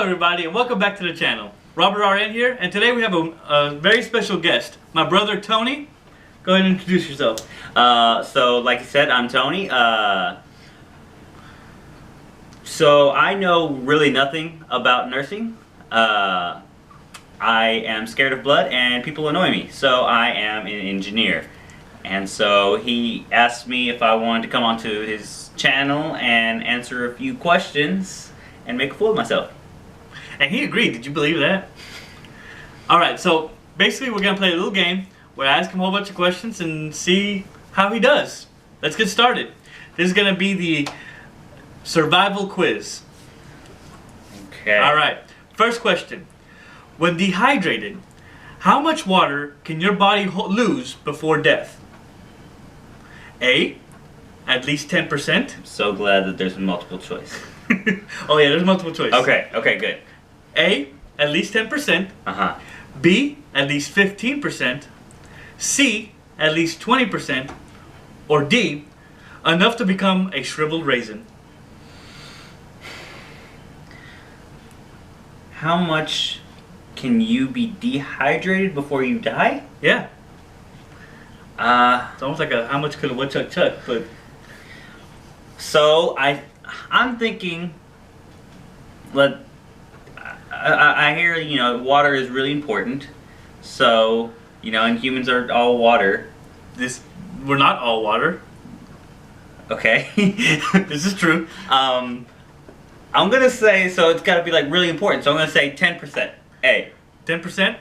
everybody, and welcome back to the channel. Robert RN here, and today we have a very special guest, my brother Tony. Go ahead and introduce yourself. So like you said, I'm Tony. So I know really nothing about nursing. I am scared of blood and people annoy me, so I am an engineer. And so he asked me if I wanted to come onto his channel and answer a few questions and make a fool of myself. And he agreed, did you believe that? Alright, so basically we're going to play a little game where I ask him a whole bunch of questions and see how he does. Let's get started. This is going to be the survival quiz. Okay. Alright, first question. When dehydrated, how much water can your body lose before death? A, at least 10%. I'm so glad that there's multiple choice. Oh yeah, there's multiple choice. Okay, good. A, at least 10%. Uh-huh. B, at least 15%. C, at least 20%. Or D, enough to become a shriveled raisin. How much can you be dehydrated before you die? Yeah. It's almost like a how much could a woodchuck chuck, but So I'm thinking. I hear water is really important. So and humans are all water. we're not all water. Okay. This is true. I'm gonna say so. It's got to be like really important. So I'm gonna say 10%. A. 10%.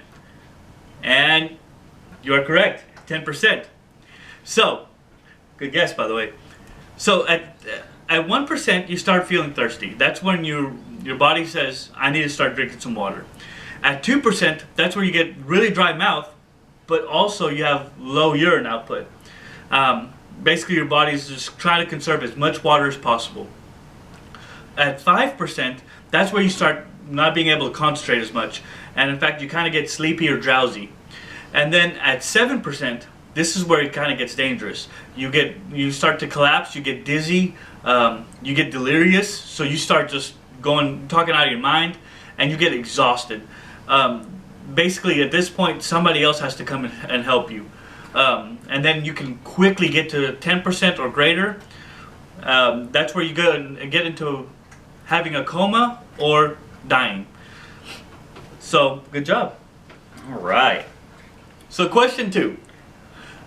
And you are correct. 10%. So, good guess by the way. So at 1% you start feeling thirsty. That's when your body says, I need to start drinking some water. At 2%, that's where you get really dry mouth, but also you have low urine output. Basically your body's just trying to conserve as much water as possible. At 5%, that's where you start not being able to concentrate as much. And in fact, you kind of get sleepy or drowsy. And then at 7%, this is where it kind of gets dangerous. You start to collapse, you get dizzy, you get delirious, so you start just talking out of your mind, and you get exhausted. Basically, at this point, somebody else has to come and help you. And then you can quickly get to 10% or greater. That's where you go and get into having a coma or dying. So, good job. All right. So, question 2.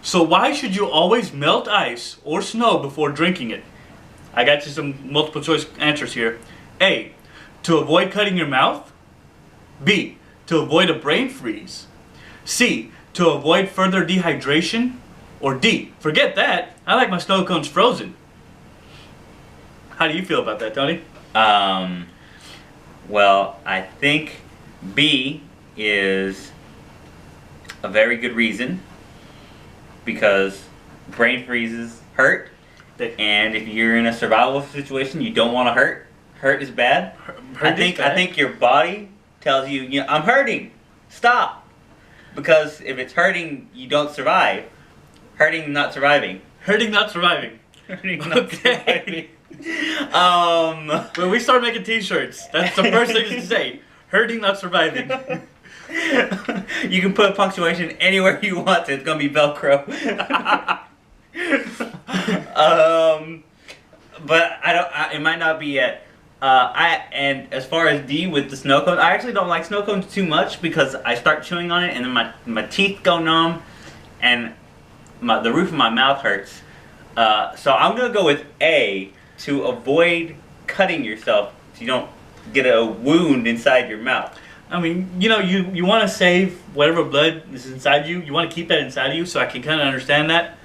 So why should you always melt ice or snow before drinking it? I got you some multiple choice answers here. A, to avoid cutting your mouth. B, to avoid a brain freeze. C, to avoid further dehydration. Or D, forget that, I like my snow cones frozen. How do you feel about that, Tony? Well, I think B is a very good reason. Because brain freezes hurt, and if you're in a survival situation, you don't want to hurt. Hurt is bad. I think your body tells you, I'm hurting. Stop. Because if it's hurting, you don't survive. Hurting, not surviving. Hurting, not surviving. Hurting, not surviving. When we start making t-shirts, that's the first thing to say. Hurting, not surviving. You can put punctuation anywhere you want. It's gonna be Velcro. But it might not be yet. And as far as D with the snow cones, I actually don't like snow cones too much because I start chewing on it and then my teeth go numb and the roof of my mouth hurts. So I'm gonna go with A to avoid cutting yourself so you don't get a wound inside your mouth. I mean, you want to save whatever blood is inside you. You want to keep that inside of you, so I can kind of understand that.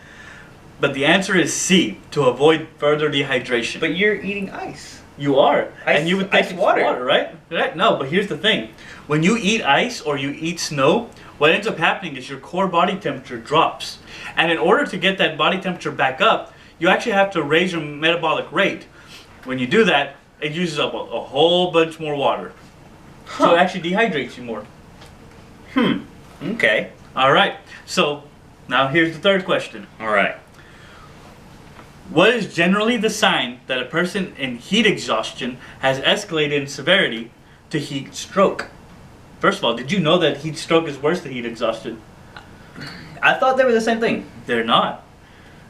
But the answer is C, to avoid further dehydration. But you're eating ice. You are. Ice, and you would think ice it's water, right? Right? No, but here's the thing. When you eat ice or you eat snow, what ends up happening is your core body temperature drops. And in order to get that body temperature back up, you actually have to raise your metabolic rate. When you do that, it uses up a whole bunch more water. Huh. So it actually dehydrates you more. Okay. Alright, so now here's the third question. Alright. What is generally the sign that a person in heat exhaustion has escalated in severity to heat stroke. First of all, did you know that heat stroke is worse than heat exhaustion? I thought they were the same thing. They're not.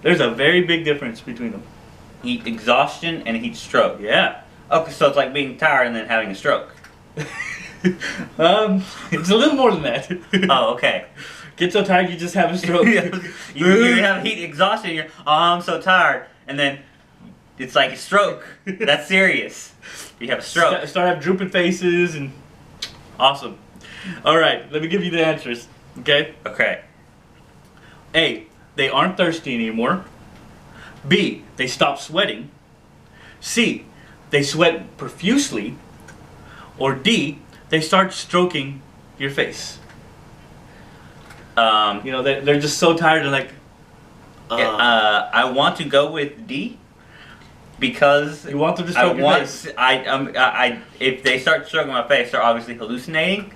There's a very big difference between them. Heat exhaustion and heat stroke. Yeah. Okay, so it's like being tired and then having a stroke. It's a little more than that. Oh, okay. Get so tired you just have a stroke. you have heat exhaustion. You're, oh, I'm so tired, and then it's like a stroke. That's serious. You have a stroke. Start have drooping faces and awesome. All right, let me give you the answers. Okay. Okay. A, they aren't thirsty anymore. B, they stop sweating. C, they sweat profusely. Or D, they start stroking your face. You know, they're just so tired and like. I want to go with D because You want them to stroke your face? If they start stroking my face, they're obviously hallucinating,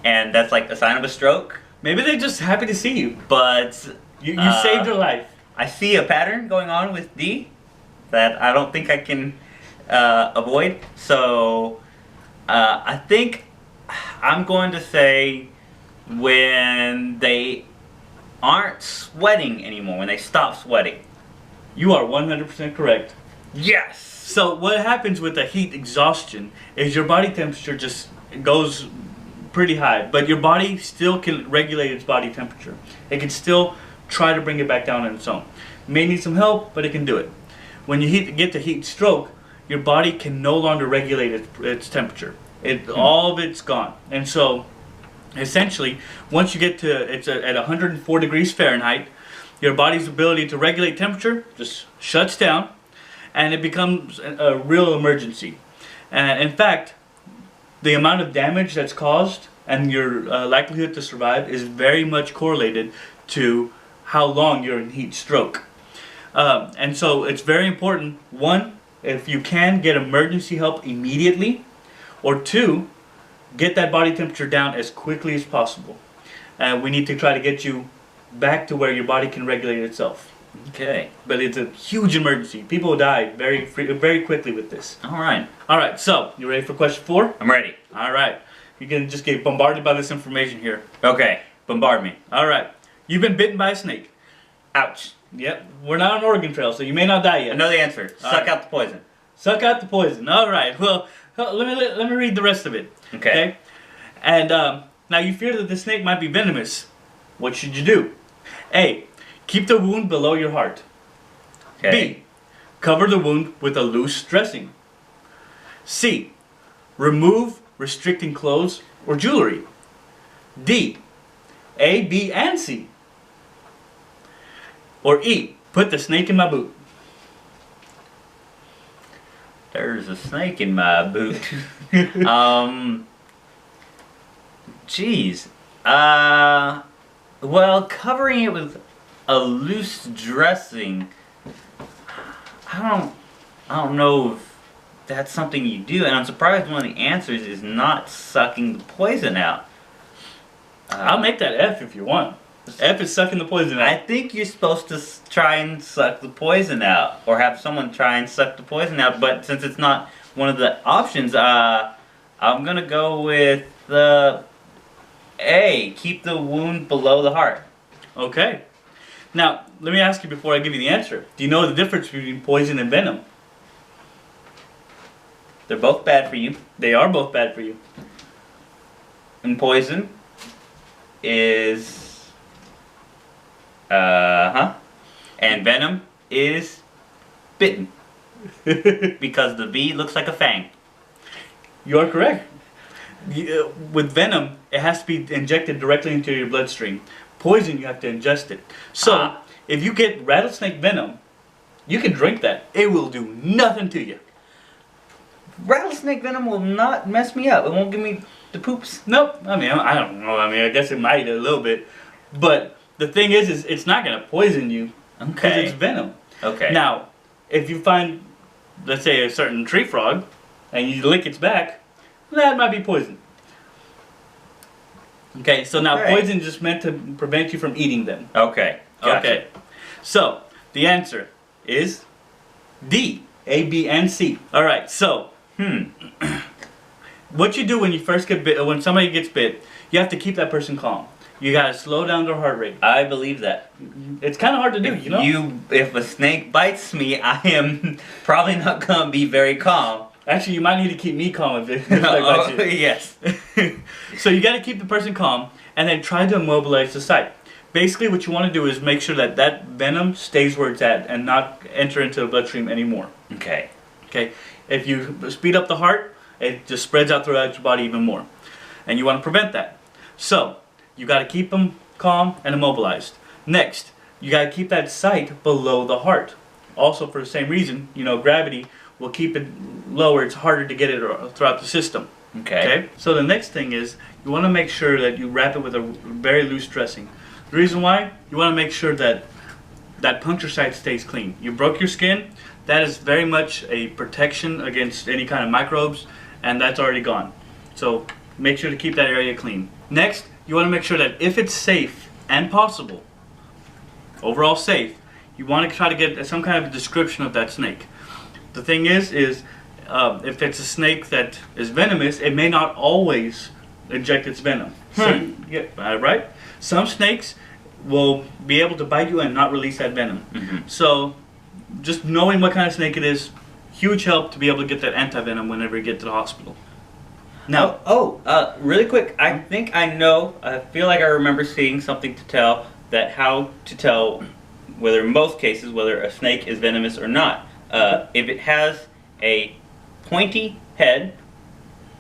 and that's like a sign of a stroke. Maybe they're just happy to see you. But You saved their life. I see a pattern going on with D that I don't think I can avoid. So I think I'm going to say when they aren't sweating anymore, when they stop sweating. You are 100% correct. Yes! So what happens with the heat exhaustion is your body temperature just goes pretty high, but your body still can regulate its body temperature. It can still try to bring it back down on its own. May need some help, but it can do it. When you get to heat stroke, your body can no longer regulate its temperature. All of it's gone. And so essentially, once you get to at 104 degrees Fahrenheit, your body's ability to regulate temperature just shuts down, and it becomes a real emergency. And in fact, the amount of damage that's caused and your likelihood to survive is very much correlated to how long you're in heat stroke. And so it's very important, one, if you can, get emergency help immediately, or two, get that body temperature down as quickly as possible. We need to try to get you back to where your body can regulate itself. Okay. But it's a huge emergency. People die very quickly with this. Alright. Alright, so, you ready for question 4? I'm ready. Alright. You're going to just get bombarded by this information here. Okay. Bombard me. Alright. You've been bitten by a snake. Ouch. Yep. We're not on Oregon Trail, so you may not die I yet. know the answer. Suck Alright. out the poison. Suck out the poison. Alright. Well, let me read the rest of it. Okay. And now you fear that the snake might be venomous. What should you do? A. Keep the wound below your heart. Okay. B. Cover the wound with a loose dressing. C. Remove restricting clothes or jewelry. D. A, B, and C. Or E. Put the snake in my boot. There's a snake in my boot. Jeez. Well, covering it with a loose dressing, I don't know if that's something you do, and I'm surprised one of the answers is not sucking the poison out. I'll make that F if you want. F is sucking the poison I out. think you're supposed to try and suck the poison out, or have someone try and suck the poison out, but since it's not one of the options, I'm gonna go with A, keep the wound below the heart. Okay. Now, let me ask you before I give you the answer. Do you know the difference between poison and venom? They're both bad for you. They are both bad for you. And poison is and venom is bitten. Because the V looks like a fang. You are correct. With venom, it has to be injected directly into your bloodstream. Poison, you have to ingest it. So, if you get rattlesnake venom, you can drink that. It will do nothing to you. Rattlesnake venom will not mess me up. It won't give me the poops. Nope. I mean, I don't know. I mean, I guess it might a little bit. But the thing is it's not going to poison you because Okay. it's venom. Okay. Now, if you find, let's say, a certain tree frog, and you lick its back, that might be poison. Okay, so now Okay. poison is just meant to prevent you from eating them. Okay. Gotcha. Okay, so the answer is D, A, B, and C. All right, so what you do when you first get bit, when somebody gets bit, you have to keep that person calm. You gotta slow down their heart rate. I believe that. It's kind of hard to do, If you know. if a snake bites me, I am probably not gonna be very calm. Actually, you might need to keep me calm if it bites you. Yes. So you got to keep the person calm and then try to immobilize the site. Basically, what you want to do is make sure that that venom stays where it's at and not enter into the bloodstream anymore. Okay. Okay. If you speed up the heart, it just spreads out throughout your body even more, and you want to prevent that. So you got to keep them calm and immobilized. Next, you got to keep that site below the heart. Also, for the same reason, you know, gravity will keep it lower. It's harder to get it throughout the system. Okay. So the next thing is you want to make sure that you wrap it with a very loose dressing. The reason why, you want to make sure that that puncture site stays clean. You broke your skin, that is very much a protection against any kind of microbes, and that's already gone. So make sure to keep that area clean. Next, you want to make sure that if it's safe and possible, overall safe, you want to try to get some kind of description of that snake. The thing is if it's a snake that is venomous, it may not always inject its venom. So, yeah, right? Some snakes will be able to bite you and not release that venom. So just knowing what kind of snake it is, huge help to be able to get that anti-venom whenever you get to the hospital. Now, Really quick, I think I know, I feel like I remember seeing something to tell that how to tell whether in most cases whether a snake is venomous or not. If it has a pointy head,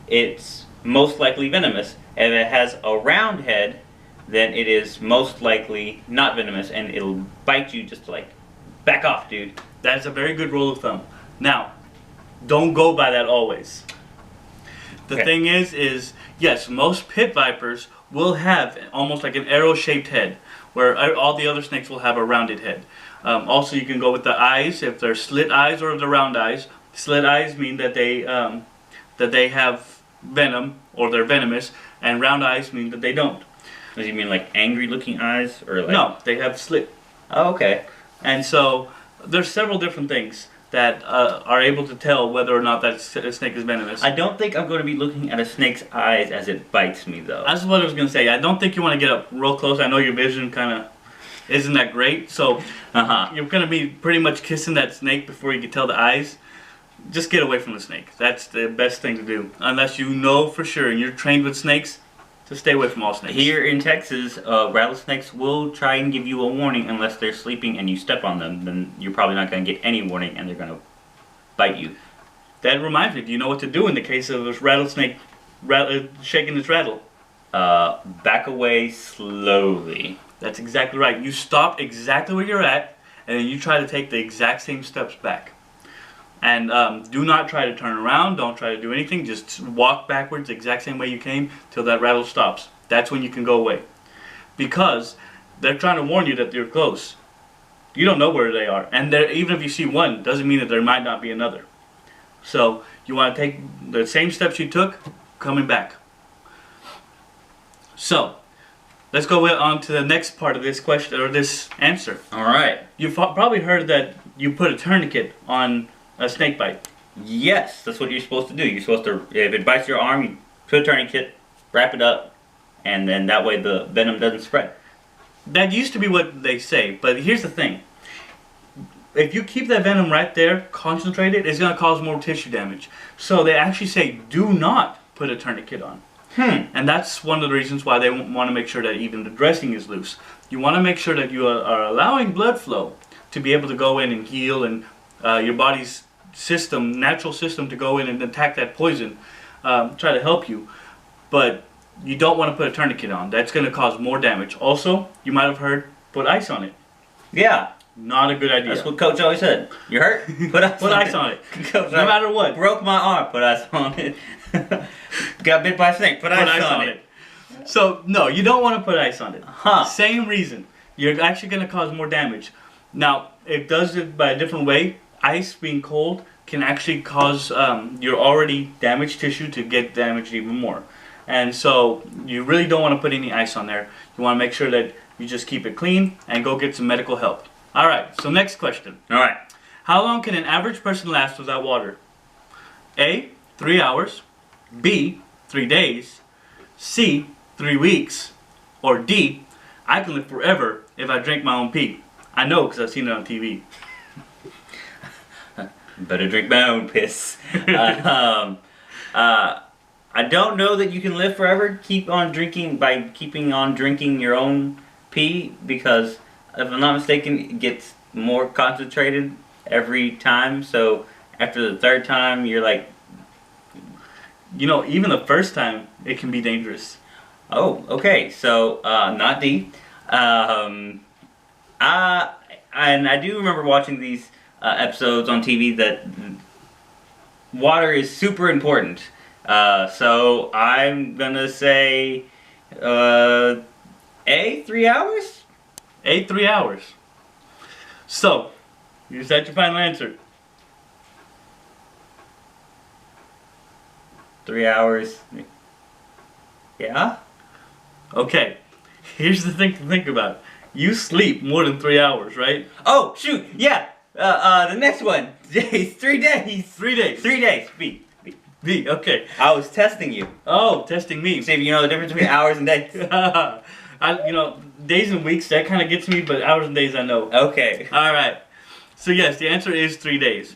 it's most likely venomous. If it has a round head, then it is most likely not venomous, and it'll bite you just to like, back off, dude. that's a very good rule of thumb. Now, don't go by that always. The Okay. thing is yes, most pit vipers will have almost like an arrow-shaped head, where all the other snakes will have a rounded head. Also, you can go with the eyes, if they're slit eyes or the round eyes. Slit eyes mean that they have venom or they're venomous, and round eyes mean that they don't. Does you mean like angry looking eyes or like? No, they have slit. Oh, okay. And so there's several different things that are able to tell whether or not that snake is venomous. I don't think I'm going to be looking at a snake's eyes as it bites me, though. That's what I was gonna say. I don't think you want to get up real close. I know your vision kind of isn't that great, so you're gonna be pretty much kissing that snake before you can tell the eyes. Just get away from the snake. That's the best thing to do, unless you know for sure and you're trained with snakes. To stay away from all snakes. Here in Texas, rattlesnakes will try and give you a warning unless they're sleeping and you step on them. Then you're probably not going to get any warning and they're going to bite you. That reminds me. Do you know what to do in the case of a rattlesnake shaking its rattle? Back away slowly. That's exactly right. You stop exactly where you're at, and then you try to take the exact same steps back. And do not try to turn around. Don't try to do anything. Just walk backwards the exact same way you came till that rattle stops. That's when you can go away. Because they're trying to warn you that you're close. You don't know where they are. And even if you see one, doesn't mean that there might not be another. So you want to take the same steps you took coming back. So let's go on to the next part of this question, or this answer. All right. You've probably heard that you put a tourniquet on a snake bite. Yes, that's what you're supposed to do. You're supposed to, if it bites your arm, you put a tourniquet, wrap it up, and then that way the venom doesn't spread. That used to be what they say, but here's the thing. If you keep that venom right there, concentrated, it's going to cause more tissue damage. So they actually say do not put a tourniquet on. And that's one of the reasons why they want to make sure that even the dressing is loose. You want to make sure that you are allowing blood flow to be able to go in and heal, and your body's system, natural system, to go in and attack that poison, try to help you. But you don't want to put a tourniquet on. That's going to cause more damage. Also, you might have heard, put ice on it. Yeah. Not a good idea. That's what Coach always said. You hurt? Put ice Put on ice it. on it. Coach, No matter what. Broke my arm. Put ice on it. Got bit by a snake. Put ice on it. So, no, you don't want to put ice on it. Huh. Same reason. You're actually going to cause more damage. Now, it does it by a different way. Ice being cold can actually cause your already damaged tissue to get damaged even more. And so, you really don't want to put any ice on there. You want to make sure that you just keep it clean and go get some medical help. Alright, so next question. Alright. How long can an average person last without water? A, 3 hours. B, 3 days, C, 3 weeks, or D, I can live forever if I drink my own pee. I know because I've seen it on TV. Better drink my own piss. I don't know that you can live forever. Keep on drinking by keeping on drinking your own pee, because if I'm not mistaken, it gets more concentrated every time. So after the third time, you're like, You know, even the first time, it can be dangerous. oh, okay. So not D. And I do remember watching these episodes on TV that water is super important. So I'm gonna say A, 3 hours? A, 3 hours. So, is that your final answer? 3 hours. Yeah? Okay, here's the thing to think about. You sleep more than 3 hours, right? Oh, shoot! Yeah! The next one. Days. 3 days. 3 days. 3 days. B. B, okay. I was testing you. Oh, testing me. See if you know the difference between hours and days. Days and weeks, that kind of gets me, but hours and days I know. Okay. Alright. So yes, the answer is 3 days.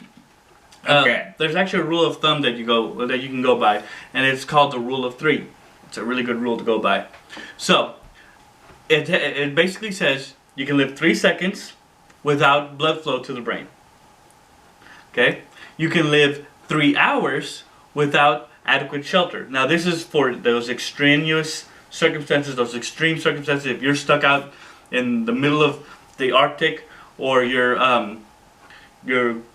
Okay. There's actually a rule of thumb that you can go by, and it's called the rule of 3. It's a really good rule to go by. So, it basically says you can live 3 seconds without blood flow to the brain. Okay? You can live 3 hours without adequate shelter. Now this is for those extraneous circumstances, those extreme circumstances. If you're stuck out in the middle of the Arctic, or you're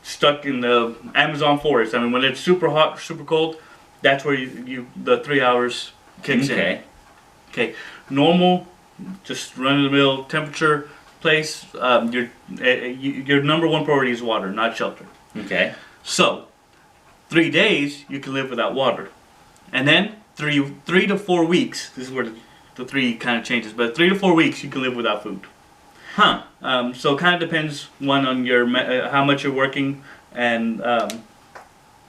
stuck in the Amazon forest. I mean, when it's super hot, super cold, that's where the 3 hours kicks in. Okay. Normal, just run of the mill temperature place. Your number one priority is water, not shelter. Okay. So, 3 days you can live without water, and then 3 to 4 weeks. This is where the 3 kind of changes, but 3 to 4 weeks you can live without food. Huh. So it kind of depends on your how much you're working, and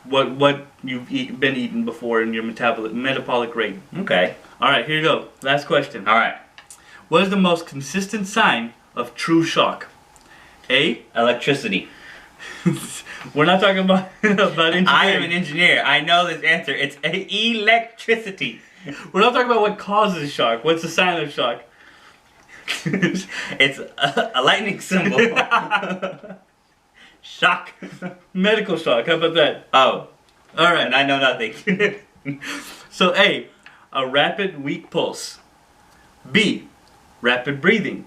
what you've been eating before, and your metabolic rate. Okay. All right, here you go. Last question. All right. What is the most consistent sign of true shock? A. Electricity. We're not talking about engineering. I am an engineer. I know this answer. It's electricity. We're not talking about what causes shock. What's the sign of shock? It's a lightning symbol. Shock. Medical shock. How about that? Oh. All right. And I know nothing. So A, a rapid weak pulse. B, rapid breathing.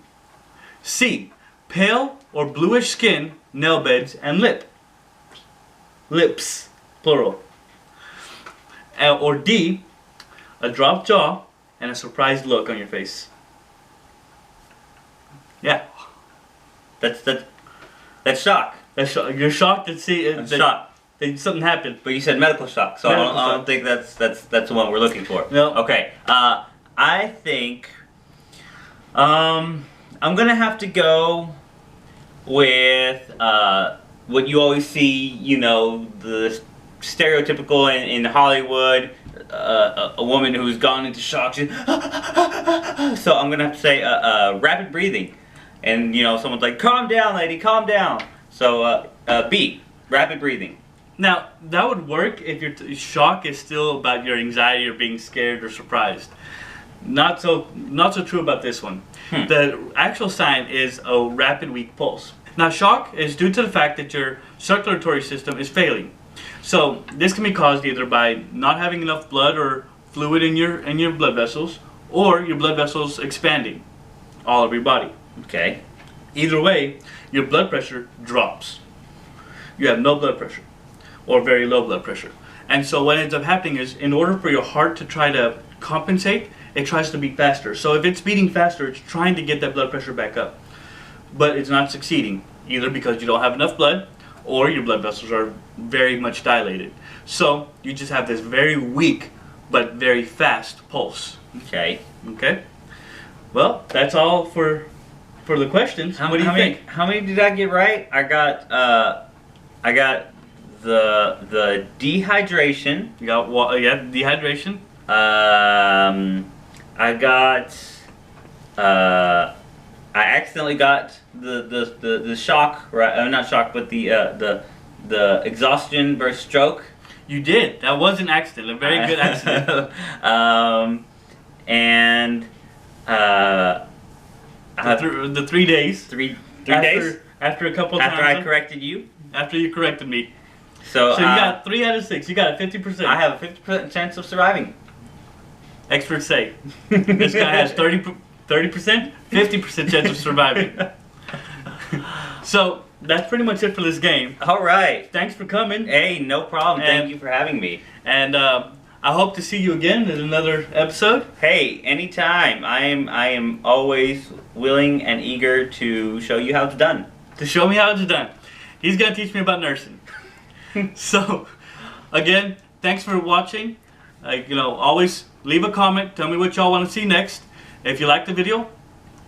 C, pale or bluish skin, nail beds, and lips, plural. Or D, a dropped jaw and a surprised look on your face. Yeah, That's shock. you're shocked to see I'm shocked. that something happened. But you said medical shock, so Medical I don't shock. think that's the one we're looking for. No. Okay. I think I'm gonna have to go with what you always see. You know, the stereotypical in Hollywood. A woman who's gone into shock. So I'm gonna have to say rapid breathing, and you know, someone's like, "Calm down, lady, calm down." So B, rapid breathing. Now, that would work if your shock is still about your anxiety or being scared or surprised. Not so true about this one. The actual sign is a rapid weak pulse. Now, shock is due to the fact that your circulatory system is failing. So this can be caused either by not having enough blood or fluid in your blood vessels, or your blood vessels expanding all over your body. Okay. Either way, your blood pressure drops. You have no blood pressure, or very low blood pressure. And so what ends up happening is, in order for your heart to try to compensate, it tries to beat faster. So if it's beating faster, it's trying to get that blood pressure back up. But it's not succeeding, either because you don't have enough blood, or your blood vessels are very much dilated. So you just have this very weak, but very fast pulse. Okay. Okay? Well, that's all for the questions. What do you think? How many did I get right? I got the dehydration. You got dehydration. I got. I accidentally got the shock, right? Not shock, but the exhaustion versus stroke. You did. That was an accident. A very good accident. And The 3 days. three days After a couple after times. I corrected you. After you corrected me. So So you got 3 out of 6. You got a 50%. I have a 50% chance of surviving. Experts say this guy has 30%, 50% chance of surviving. So that's pretty much it for this game. All right. Thanks for coming, Hey, no problem. Thank And- you for having me. and I hope to see you again in another episode. Hey, anytime. I am always willing and eager to show you how it's done. To show me how it's done. He's gonna teach me about nursing. So, again, thanks for watching. Always leave a comment. Tell me what y'all want to see next. If you liked the video,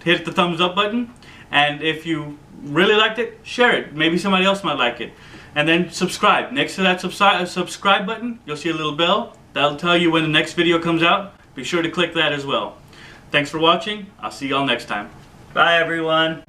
hit the thumbs up button. And if you really liked it, share it. Maybe somebody else might like it. And then subscribe. Next to that subscribe button, you'll see a little bell. That'll tell you when the next video comes out. Be sure to click that as well. Thanks for watching. I'll see y'all next time. Bye, everyone.